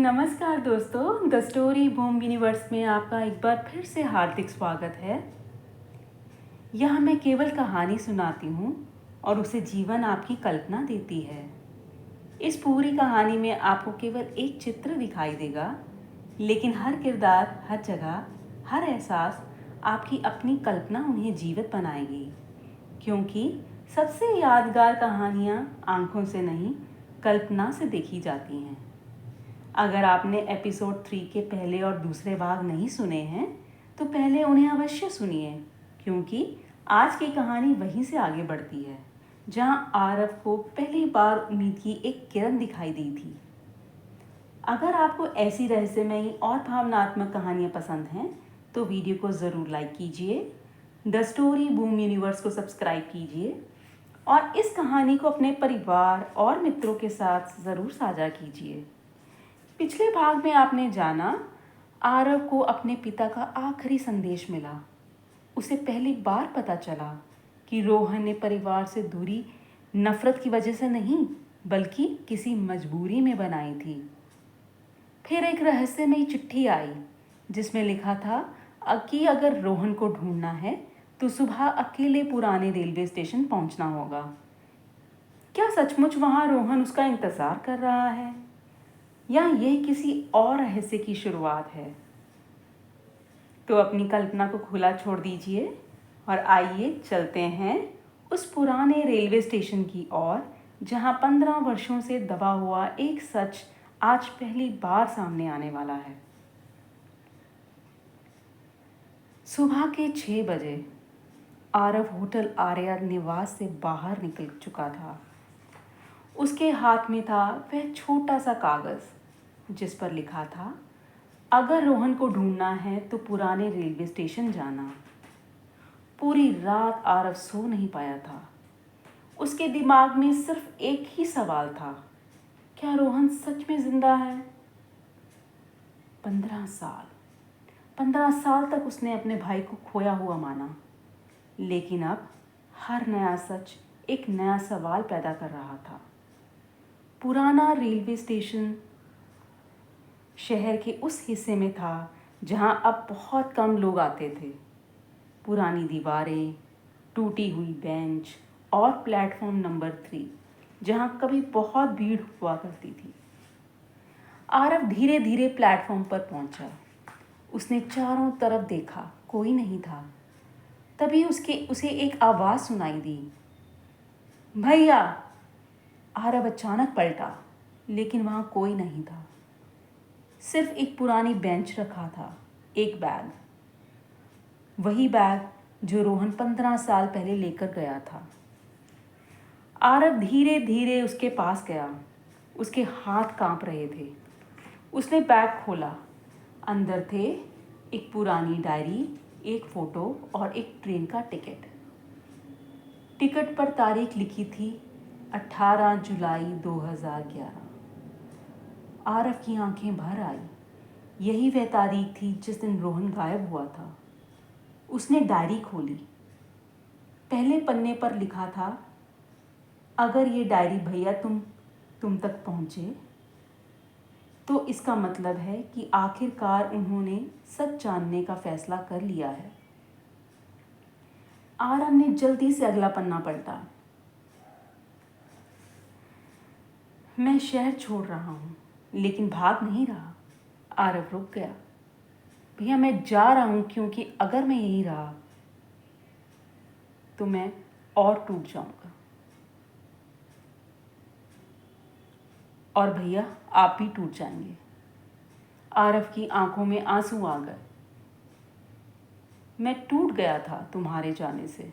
नमस्कार दोस्तों, the story boom universe में आपका एक बार फिर से हार्दिक स्वागत है। यहाँ मैं केवल कहानी सुनाती हूँ और उसे जीवन आपकी कल्पना देती है। इस पूरी कहानी में आपको केवल एक चित्र दिखाई देगा, लेकिन हर किरदार, हर जगह, हर एहसास आपकी अपनी कल्पना उन्हें जीवित बनाएगी। क्योंकि सबसे यादगार कहानियाँ आंखों से नहीं, कल्पना से देखी जाती हैं। अगर आपने एपिसोड 3 के पहले और दूसरे भाग नहीं सुने हैं तो पहले उन्हें अवश्य सुनिए, क्योंकि आज की कहानी वहीं से आगे बढ़ती है जहां आरव को पहली बार उम्मीद की एक किरण दिखाई दी थी। अगर आपको ऐसी रहस्यमयी और भावनात्मक कहानियां पसंद हैं तो वीडियो को ज़रूर लाइक कीजिए, द स्टोरी बूम यूनिवर्स को सब्सक्राइब कीजिए और इस कहानी को अपने परिवार और मित्रों के साथ ज़रूर साझा कीजिए। पिछले भाग में आपने जाना, आरव को अपने पिता का आखिरी संदेश मिला। उसे पहली बार पता चला कि रोहन ने परिवार से दूरी नफरत की वजह से नहीं, बल्कि किसी मजबूरी में बनाई थी। फिर एक रहस्यमयी चिट्ठी आई जिसमें लिखा था कि अगर रोहन को ढूंढना है तो सुबह अकेले पुराने रेलवे स्टेशन पहुंचना होगा। क्या सचमुच वहां रोहन उसका इंतजार कर रहा है, या यह किसी और रहस्य की शुरुआत है? तो अपनी कल्पना को खुला छोड़ दीजिए और आइए चलते हैं उस पुराने रेलवे स्टेशन की ओर जहां 15 वर्षों से दबा हुआ एक सच आज पहली बार सामने आने वाला है। सुबह के 6 बजे आरव होटल आर्या निवास से बाहर निकल चुका था। उसके हाथ में था वह छोटा सा कागज़ जिस पर लिखा था, अगर रोहन को ढूंढना है तो पुराने रेलवे स्टेशन जाना। पूरी रात आरव सो नहीं पाया था। उसके दिमाग में सिर्फ एक ही सवाल था, क्या रोहन सच में जिंदा है? 15 साल तक उसने अपने भाई को खोया हुआ माना, लेकिन अब हर नया सच एक नया सवाल पैदा कर रहा था। पुराना रेलवे स्टेशन शहर के उस हिस्से में था जहां अब बहुत कम लोग आते थे। पुरानी दीवारें, टूटी हुई बेंच और प्लेटफॉर्म नंबर 3 जहां कभी बहुत भीड़ हुआ करती थी। आरव धीरे धीरे प्लेटफॉर्म पर पहुंचा। उसने चारों तरफ देखा, कोई नहीं था। तभी उसे एक आवाज़ सुनाई दी, भैया। आरव अचानक पलटा, लेकिन वहाँ कोई नहीं था। सिर्फ एक पुरानी बेंच रखा था, एक बैग, वही बैग जो रोहन 15 साल पहले लेकर गया था। आरव धीरे धीरे उसके पास गया। उसके हाथ कांप रहे थे। उसने बैग खोला। अंदर थे एक पुरानी डायरी, एक फ़ोटो और एक ट्रेन का टिकट। टिकट पर तारीख लिखी थी 18 जुलाई 2011। आरव की आंखें भर आई। यही वह तारीख थी जिस दिन रोहन गायब हुआ था। उसने डायरी खोली। पहले पन्ने पर लिखा था, अगर ये डायरी भैया तुम तक पहुँचे तो इसका मतलब है कि आखिरकार उन्होंने सच जानने का फैसला कर लिया है। आरव ने जल्दी से अगला पन्ना पलटा। मैं शहर छोड़ रहा हूँ, लेकिन भाग नहीं रहा। आरव रुक गया। भैया मैं जा रहा हूँ, क्योंकि अगर मैं यहीं रहा तो मैं और टूट जाऊंगा। और भैया आप भी टूट जाएंगे। आरव की आंखों में आंसू आ गए। मैं टूट गया था तुम्हारे जाने से।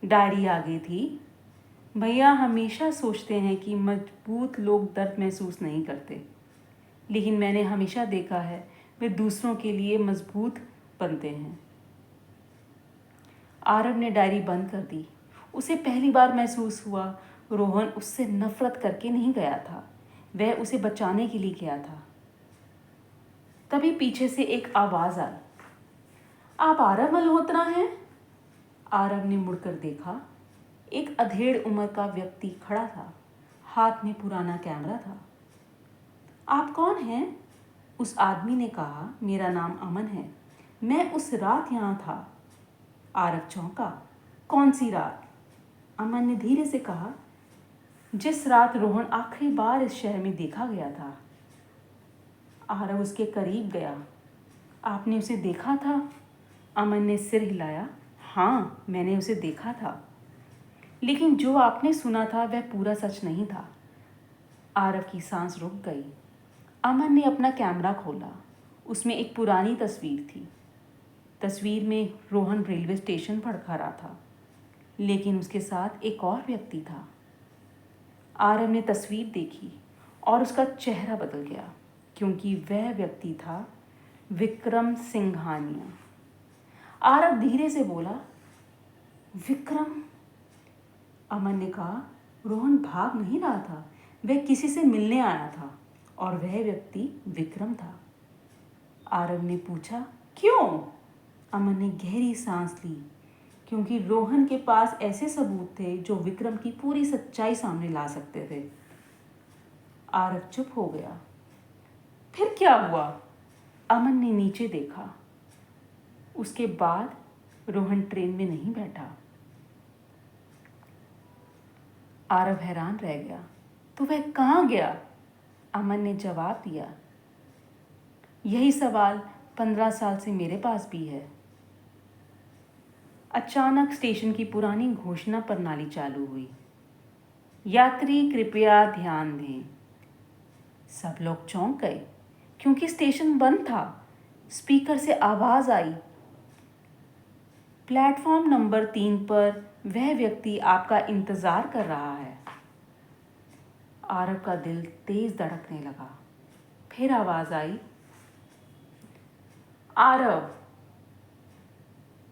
डायरी आगे थी, भैया हमेशा सोचते हैं कि मजबूत लोग दर्द महसूस नहीं करते, लेकिन मैंने हमेशा देखा है वे दूसरों के लिए मजबूत बनते हैं। आरव ने डायरी बंद कर दी। उसे पहली बार महसूस हुआ रोहन उससे नफरत करके नहीं गया था, वह उसे बचाने के लिए गया था। तभी पीछे से एक आवाज़ आई, आप आरव मल्होत्रा हैं? आरव ने मुड़कर देखा। एक अधेड़ उम्र का व्यक्ति खड़ा था। हाथ में पुराना कैमरा था। आप कौन हैं? उस आदमी ने कहा, मेरा नाम अमन है, मैं उस रात यहाँ था। आरव चौंका, कौन सी रात? अमन ने धीरे से कहा, जिस रात रोहन आखिरी बार इस शहर में देखा गया था। आरव उसके करीब गया। आपने उसे देखा था? अमन ने सिर हिलाया। हाँ, मैंने उसे देखा था, लेकिन जो आपने सुना था वह पूरा सच नहीं था। आरव की सांस रुक गई। अमन ने अपना कैमरा खोला। उसमें एक पुरानी तस्वीर थी। तस्वीर में रोहन रेलवे स्टेशन पर खड़ा था, लेकिन उसके साथ एक और व्यक्ति था। आरव ने तस्वीर देखी और उसका चेहरा बदल गया, क्योंकि वह व्यक्ति था विक्रम सिंघानिया। आरव धीरे से बोला, विक्रम? अमन ने कहा, रोहन भाग नहीं रहा था, वह किसी से मिलने आया था और वह व्यक्ति विक्रम था। आरव ने पूछा, क्यों? अमन ने गहरी सांस ली, क्योंकि रोहन के पास ऐसे सबूत थे जो विक्रम की पूरी सच्चाई सामने ला सकते थे। आरव चुप हो गया। फिर क्या हुआ? अमन ने नीचे देखा। उसके बाद रोहन ट्रेन में नहीं बैठा। आरव हैरान रह गया। तो वह कहाँ गया? अमन ने जवाब दिया, यही सवाल 15 साल से मेरे पास भी है। अचानक स्टेशन की पुरानी घोषणा प्रणाली चालू हुई। यात्री कृपया ध्यान दें। सब लोग चौंक गए, क्योंकि स्टेशन बंद था। स्पीकर से आवाज़ आई, प्लेटफॉर्म नंबर 3 पर वह व्यक्ति आपका इंतज़ार कर रहा है। आरव का दिल तेज धड़कने लगा। फिर आवाज़ आई, आरव।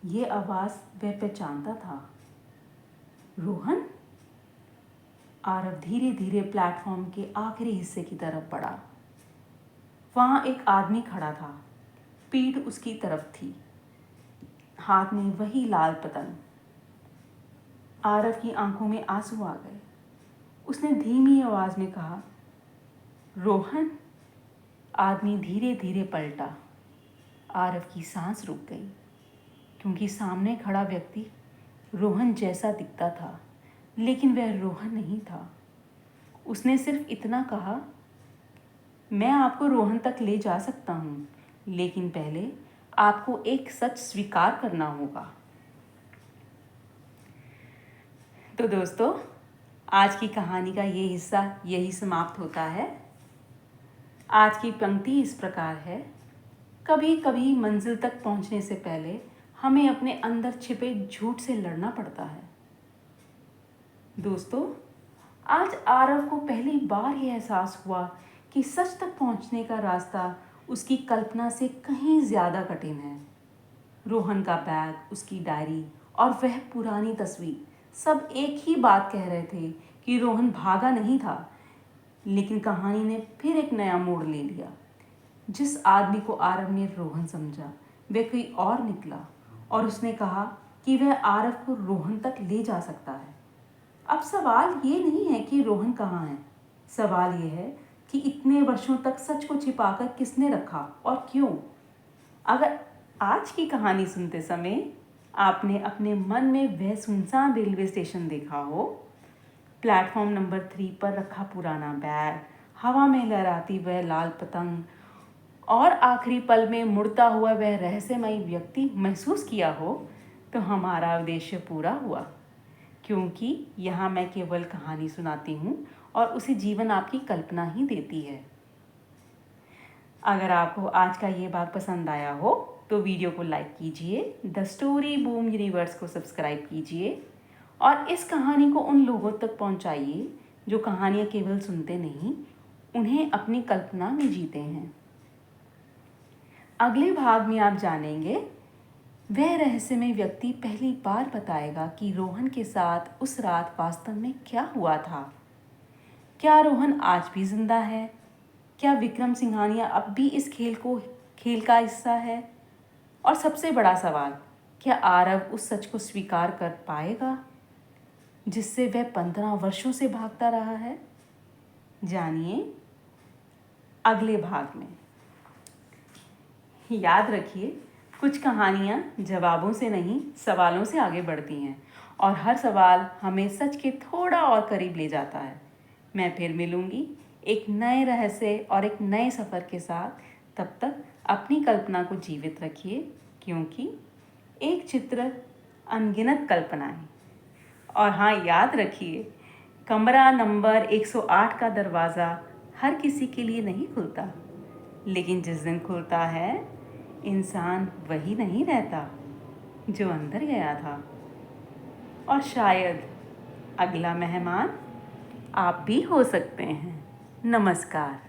ये आवाज़ वह पहचानता था। रोहन? आरव धीरे धीरे प्लेटफॉर्म के आखिरी हिस्से की तरफ बढ़ा। वहाँ एक आदमी खड़ा था। पीठ उसकी तरफ थी, हाथ में वही लाल पतंग। आरव की आंखों में आंसू आ गए। उसने धीमी आवाज़ में कहा, रोहन? आदमी धीरे धीरे पलटा। आरव की सांस रुक गई, क्योंकि सामने खड़ा व्यक्ति रोहन जैसा दिखता था, लेकिन वह रोहन नहीं था। उसने सिर्फ इतना कहा, मैं आपको रोहन तक ले जा सकता हूँ, लेकिन पहले आपको एक सच स्वीकार करना होगा। तो दोस्तों, आज की कहानी का ये हिस्सा यही समाप्त होता है। आज की पंक्ति इस प्रकार है, कभी कभी मंजिल तक पहुंचने से पहले हमें अपने अंदर छिपे झूठ से लड़ना पड़ता है। दोस्तों, आज आरव को पहली बार यह एहसास हुआ कि सच तक पहुंचने का रास्ता उसकी कल्पना से कहीं ज़्यादा कठिन है। रोहन का बैग, उसकी डायरी और वह पुरानी तस्वीर सब एक ही बात कह रहे थे कि रोहन भागा नहीं था। लेकिन कहानी ने फिर एक नया मोड़ ले लिया। जिस आदमी को आरव ने रोहन समझा, वह कोई और निकला और उसने कहा कि वह आरव को रोहन तक ले जा सकता है। अब सवाल ये नहीं है कि रोहन कहाँ है, सवाल ये है कि इतने वर्षों तक सच को छिपाकर किसने रखा और क्यों। अगर आज की कहानी सुनते समय आपने अपने मन में वह सुनसान रेलवे स्टेशन देखा हो, प्लेटफॉर्म नंबर 3 पर रखा पुराना बैग, हवा में लहराती वह लाल पतंग और आखिरी पल में मुड़ता हुआ वह रहस्यमयी व्यक्ति महसूस किया हो, तो हमारा उद्देश्य पूरा हुआ। क्योंकि यहाँ मैं केवल कहानी सुनाती हूँ और उसे जीवन आपकी कल्पना ही देती है। अगर आपको आज का ये भाग पसंद आया हो तो वीडियो को लाइक कीजिए, द स्टोरी बूम यूनिवर्स को सब्सक्राइब कीजिए और इस कहानी को उन लोगों तक पहुँचाइए जो कहानियाँ केवल सुनते नहीं, उन्हें अपनी कल्पना में जीते हैं। अगले भाग में आप जानेंगे, वह रहस्यमय व्यक्ति पहली बार बताएगा कि रोहन के साथ उस रात वास्तव में क्या हुआ था। क्या रोहन आज भी जिंदा है? क्या विक्रम सिंघानिया अब भी इस खेल का हिस्सा है? और सबसे बड़ा सवाल, क्या आरव उस सच को स्वीकार कर पाएगा जिससे वह 15 वर्षों से भागता रहा है? जानिए अगले भाग में। याद रखिए, कुछ कहानियाँ जवाबों से नहीं, सवालों से आगे बढ़ती हैं और हर सवाल हमें सच के थोड़ा और करीब ले जाता है। मैं फिर मिलूँगी एक नए रहस्य और एक नए सफ़र के साथ। तब तक अपनी कल्पना को जीवित रखिए, क्योंकि एक चित्र अनगिनत कल्पनाएं। और हाँ, याद रखिए, कमरा नंबर 108 का दरवाज़ा हर किसी के लिए नहीं खुलता, लेकिन जिस दिन खुलता है, इंसान वही नहीं रहता जो अंदर गया था। और शायद अगला मेहमान आप भी हो सकते हैं। नमस्कार।